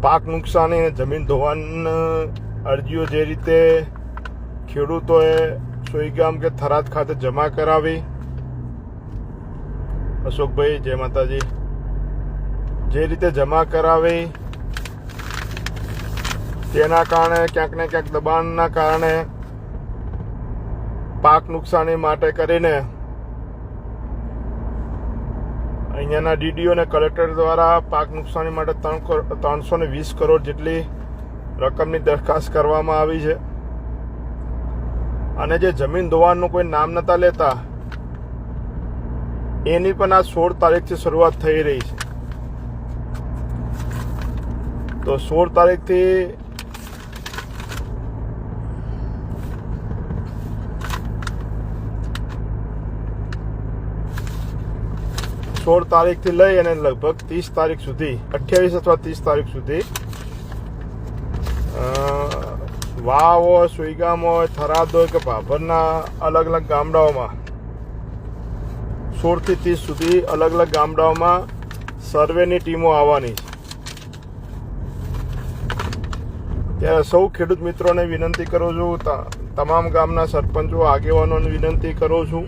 પાક નુકસાની અને જમીન ધોવાણ અરજીઓ જે રીતે ખેડૂતોએ સોઈગામ કે થરાદ ખાતે જમા કરાવી, અશોકભાઈ જય માતાજી, જે રીતે જમા કરાવી તેના કારણે ક્યાંક ને ક્યાંક દબાણના કારણે પાક નુકસાની માટે કરીને અહીંયાના ડીડીઓ અને કલેક્ટર દ્વારા પાક નુકસાની માટે 320 કરોડ જેટલી રકમની દરખાસ્ત કરવામાં આવી છે. અને જે જમીન ધોવાણનું કોઈ નામ નતા લેતા એની પણ આ 16 તારીખથી શરૂઆત થઈ રહી છે. તો 16 તારીખથી લઈ અને લગભગ 30 તારીખ સુધી, 28 અથવા 30 તારીખ સુધી વાવ હોય, સુઈગામ હોય, થરાદ હોય કે ભાભરના અલગ અલગ ગામડાઓમાં 16 થી 30 સુધી અલગ અલગ ગામડાઓમાં સર્વેની ટીમો આવવાની છે. ત્યારે સૌ ખેડૂત મિત્રોને વિનંતી કરું છું, તમામ ગામના સરપંચો આગેવાનોને વિનંતી કરું છું,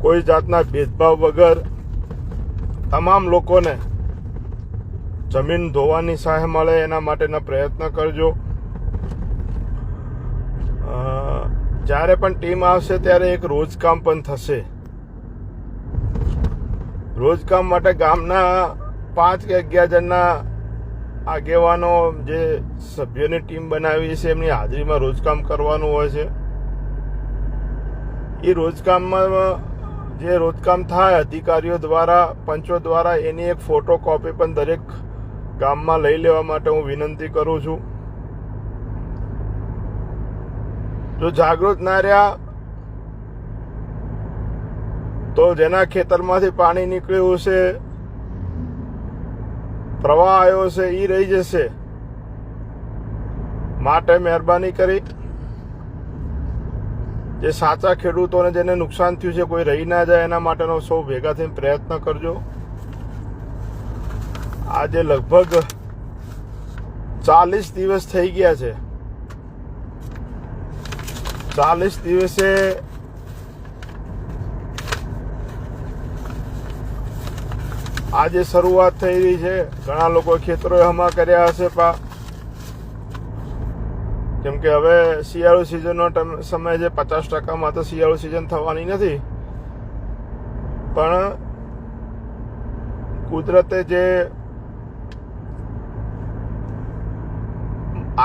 કોઈ જાતના ભેદભાવ વગર તમામ લોકોને જમીન ધોવાની સહાય મળે એના માટેના પ્રયત્ન કરજો. જ્યારે પણ ટીમ આવશે ત્યારે એક રોજકામ પણ થશે. રોજકામ માટે ગામના 5 કે 11 જણના આગેવાનો જે સભ્યોની ટીમ બનાવી છે એમની હાજરીમાં રોજકામ કરવાનું હોય છે. એ રોજકામમાં જે રોજકામ થાય અધિકારીઓ દ્વારા, પંચો દ્વારા, એની એક ફોટો કોપી પણ દરેક ગામમાં લઈ લેવા માટે હું વિનંતી કરું છું. જો જાગૃત ના રહ્યા તો જેના ખેતરમાંથી પાણી નીકળ્યું છે, પ્રવાહ આવ્યો છે, એ રહી જશે. માટે મહેરબાની કરી જે સાચા ખેડૂતોને જેને નુકસાન થયું છે કોઈ રહી ના જાય એના માટેનો સૌ ભેગા થઈને પ્રયત્ન કરજો. આજે લગભગ 40 દિવસ થઈ ગયા છે. 40 દિવસે આજે શરૂઆત થઈ રહી છે. ઘણા લોકો ખેતરોએ હમા કર્યા હશે, કેમ કે હવે શિયાળુ સિઝનનો સમય છે. 50%માં તો શિયાળુ સિઝન થવાની નથી, પણ કુદરતે જે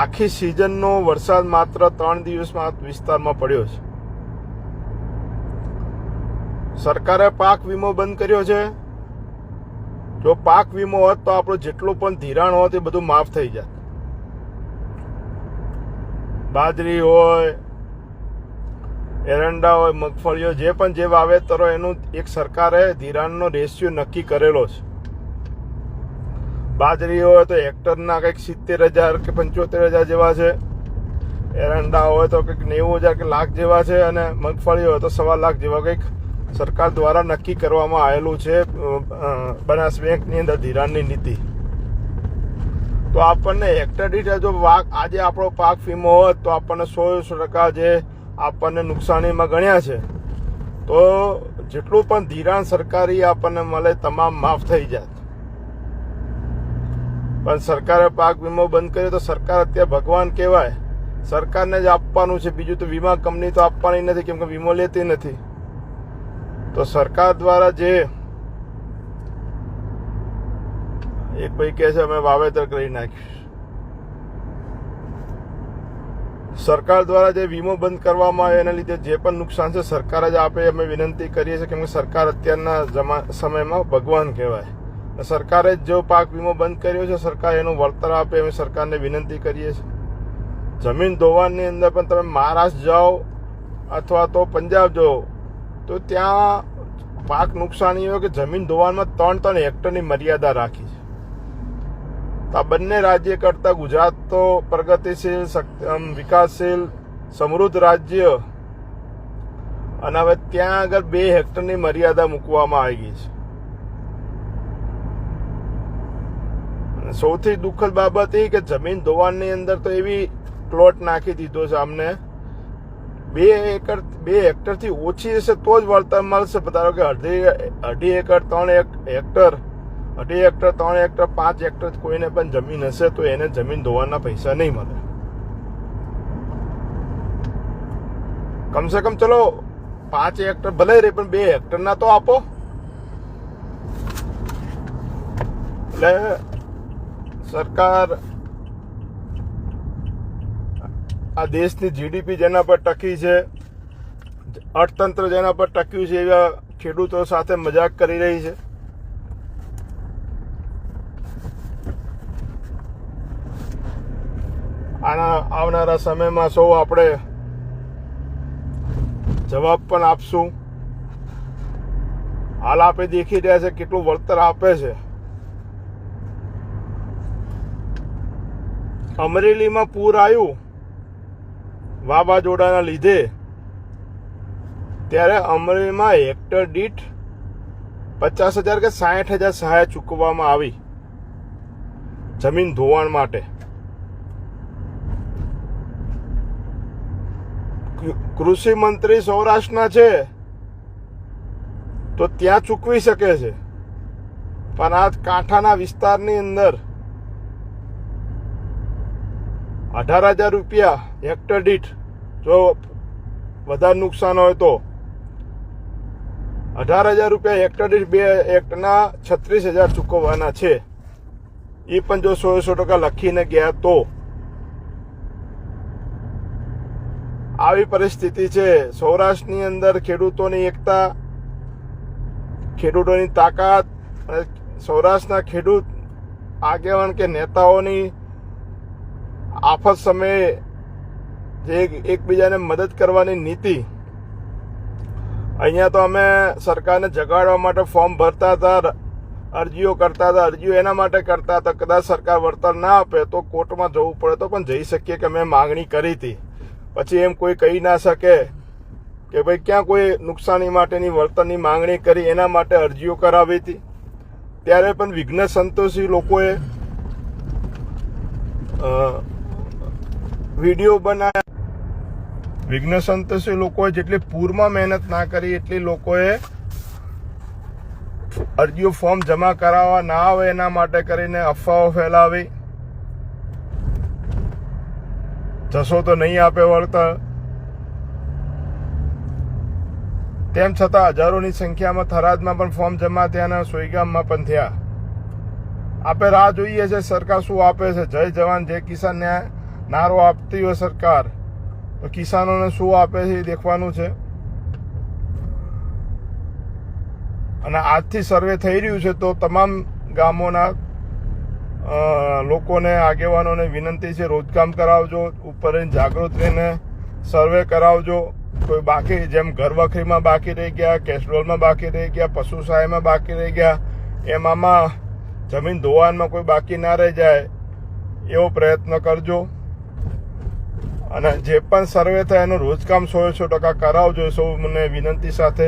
આખી સિઝનનો વરસાદ માત્ર 3 દિવસમાં વિસ્તારમાં પડ્યો છે. સરકારે પાક વીમો બંધ કર્યો છે. જો પાક વીમો હોત તો આપણું જેટલું પણ ધિરાણ હોત એ બધું માફ થઈ જાય. બાજરી હોય, એરંડા હોય, મગફળીઓ, જે પણ જે વાવેતરો, એનું એક સરકારે ધિરાણનો રેશિયો નક્કી કરેલો છે. બાજરી હોય તો હેક્ટરના કંઈક 70,000 કે 75,000 જેવા છે. એરંડા હોય તો કંઈક 90,000 કે લાખ જેવા છે. અને મગફળી હોય તો 1.25 લાખ જેવા કંઈક સરકાર દ્વારા નક્કી કરવામાં આવેલું છે બનાસ બેંકની અંદર ધિરાણની નીતિ. તો આપણને હેક્ટર દીઠ જો આજે આપણો પાક વીમો હોત તો આપણને 100% જે આપણને નુકસાનીમાં ગણ્યા છે તો જેટલું પણ ધિરાણ સરકારી આપણને મળે તમામ માફ થઈ જાય. પણ સરકારે પાક વીમો બંધ કર્યો તો સરકાર અત્યારે ભગવાન કહેવાય. સરકારને જ આપવાનું છે, બીજું તો વીમા કંપની તો આપવાની નથી, કેમ કે વીમો લેતી નથી. તો સરકાર દ્વારા જે એક ભાઈ કહે છે અમે વાવેતર કરી નાખ્યું, સરકાર દ્વારા જે વીમો બંધ કરવામાં આવે એના લીધે જે પણ નુકસાન છે સરકાર જ આપે, અમે વિનંતી કરીએ છીએ. કેમ કે સરકાર અત્યારના સમયમાં ભગવાન કહેવાય. સરકારે જ જો પાક વીમો બંધ કર્યો છે, સરકાર એનું વળતર આપે, અમે સરકારને વિનંતી કરીએ છીએ. જમીન ધોવાણની અંદર પણ તમે મહારાષ્ટ્ર જાઓ અથવા તો પંજાબ જાઓ તો ત્યાં પાક નુકસાની હોય કે જમીન ધોવાણમાં 3 હેક્ટરની મર્યાદા રાખી છે. તો આ બંને રાજ્ય કરતાં ગુજરાત તો પ્રગતિશીલ, વિકાસશીલ, સમૃદ્ધ રાજ્ય, અને હવે ત્યાં આગળ 2 હેક્ટરની મર્યાદા મૂકવામાં આવી ગઈ છે. સૌથી દુઃખદ બાબત એ કે જમીન ધોવાણની અંદર તો એવી પ્લોટ નાખી દીધો છે અમને 2 હેક્ટરથી ઓછી હશે તો જ વળતર મળશે. ધારો કે અઢી હેક્ટર 3 હેક્ટર 3 હેક્ટર 5 હેક્ટર કોઈને પણ જમીન હશે તો એને જમીન ધોવાના પૈસા નહીં મળે. કમસે કમ ચલો 5 હેક્ટર ભલે રહે પણ 2 હેક્ટરના તો આપો. એટલે સરકાર આ દેશની જીડીપી જેના પર ટકી છે, અર્થતંત્ર જેના પર ટક્યું છે, એવા ખેડૂતો સાથે મજાક કરી રહી છે. આના આવનારા સમયમાં સૌ આપણે જવાબ પણ આપશું. હાલ આપણે દેખી રહ્યા છે કેટલું વળતર આપે છે. અમરેલીમાં પૂર આવ્યું વાવાઝોડાના લીધે, ત્યારે અમરેલીમાં હેક્ટર દીઠ 50,000 કે 60,000 સહાય ચૂકવવામાં આવી જમીન ધોવાણ માટે. કૃષિ મંત્રી સૌરાષ્ટ્રના છે તો ત્યાં ચૂકવી શકે છે, પણ આ કાંઠાના વિસ્તારની અંદર 18,000 રૂપિયા હેક્ટર દીઠ, જો વધારે નુકસાન હોય તો 18,000 રૂપિયા હેક્ટર દીઠ 2 હેક્ટરના 36,000 ચૂકવવાના છે. એ પણ જો 100% લખીને ગયા તો. આવી પરિસ્થિતિ છે. સૌરાષ્ટ્રની અંદર ખેડૂતોની એકતા, ખેડૂતોની તાકાત અને સૌરાષ્ટ્રના ખેડૂત આગેવાન કે નેતાઓની આફત સમયે જે એકબીજાને મદદ કરવાની નીતિ. અહીંયા તો અમે સરકારને જગાડવા માટે ફોર્મ ભરતા હતા, અરજીઓ કરતા હતા. અરજીઓ એના માટે કરતા હતા કદાચ સરકાર વળતર ના આપે તો કોર્ટમાં જવું પડે તો પણ જઈ શકીએ કે મેં માગણી કરી હતી. પછી એમ કોઈ કહી ના શકે કે ભાઈ ક્યાં કોઈ નુકસાની માટેની વળતરની માંગણી કરી, એના માટે અરજીઓ કરાવી હતી. ત્યારે પણ વિઘ્ન સંતોષી લોકોએ વિડીયો બનાવ્યા. વિઘ્ન સંતોષી લોકોએ જેટલી પૂરમાં મહેનત ના કરી એટલી લોકોએ અરજીઓ ફોર્મ જમા કરાવવા ના આવે એના માટે કરીને અફવાઓ ફેલાવી. જશો તો નહીં આપે વળતર. તેમ છતાં હજારોની સંખ્યામાં થરાદમાં પણ ફોર્મ જમા થયા અને સોઈગામમાં પણ થયા. આપણે રાહ જોઈએ છે સરકાર શું આપે છે. જય જવાન જય કિસાન નારો આપતી હોય સરકાર તો કિસાનોને શું આપે છે એ દેખવાનું છે. અને આજથી સર્વે થઈ રહ્યું છે તો તમામ ગામોના લોકોને, આગેવાનોને વિનંતી છે રોજકામ કરાવજો, ઉપર જાગૃત રહીને સર્વે કરાવજો. કોઈ બાકી જેમ ઘર વખરીમાં બાકી રહી ગયા, કેસ્ટ્રોલમાં બાકી રહી ગયા, પશુ સહાયમાં બાકી રહી ગયા, એમાં જમીન ધોવાણમાં કોઈ બાકી ના રહી જાય એવો પ્રયત્ન કરજો. અને જે પણ સર્વે થાય એનું રોજકામ 100% કરાવજો. સૌ મને વિનંતી સાથે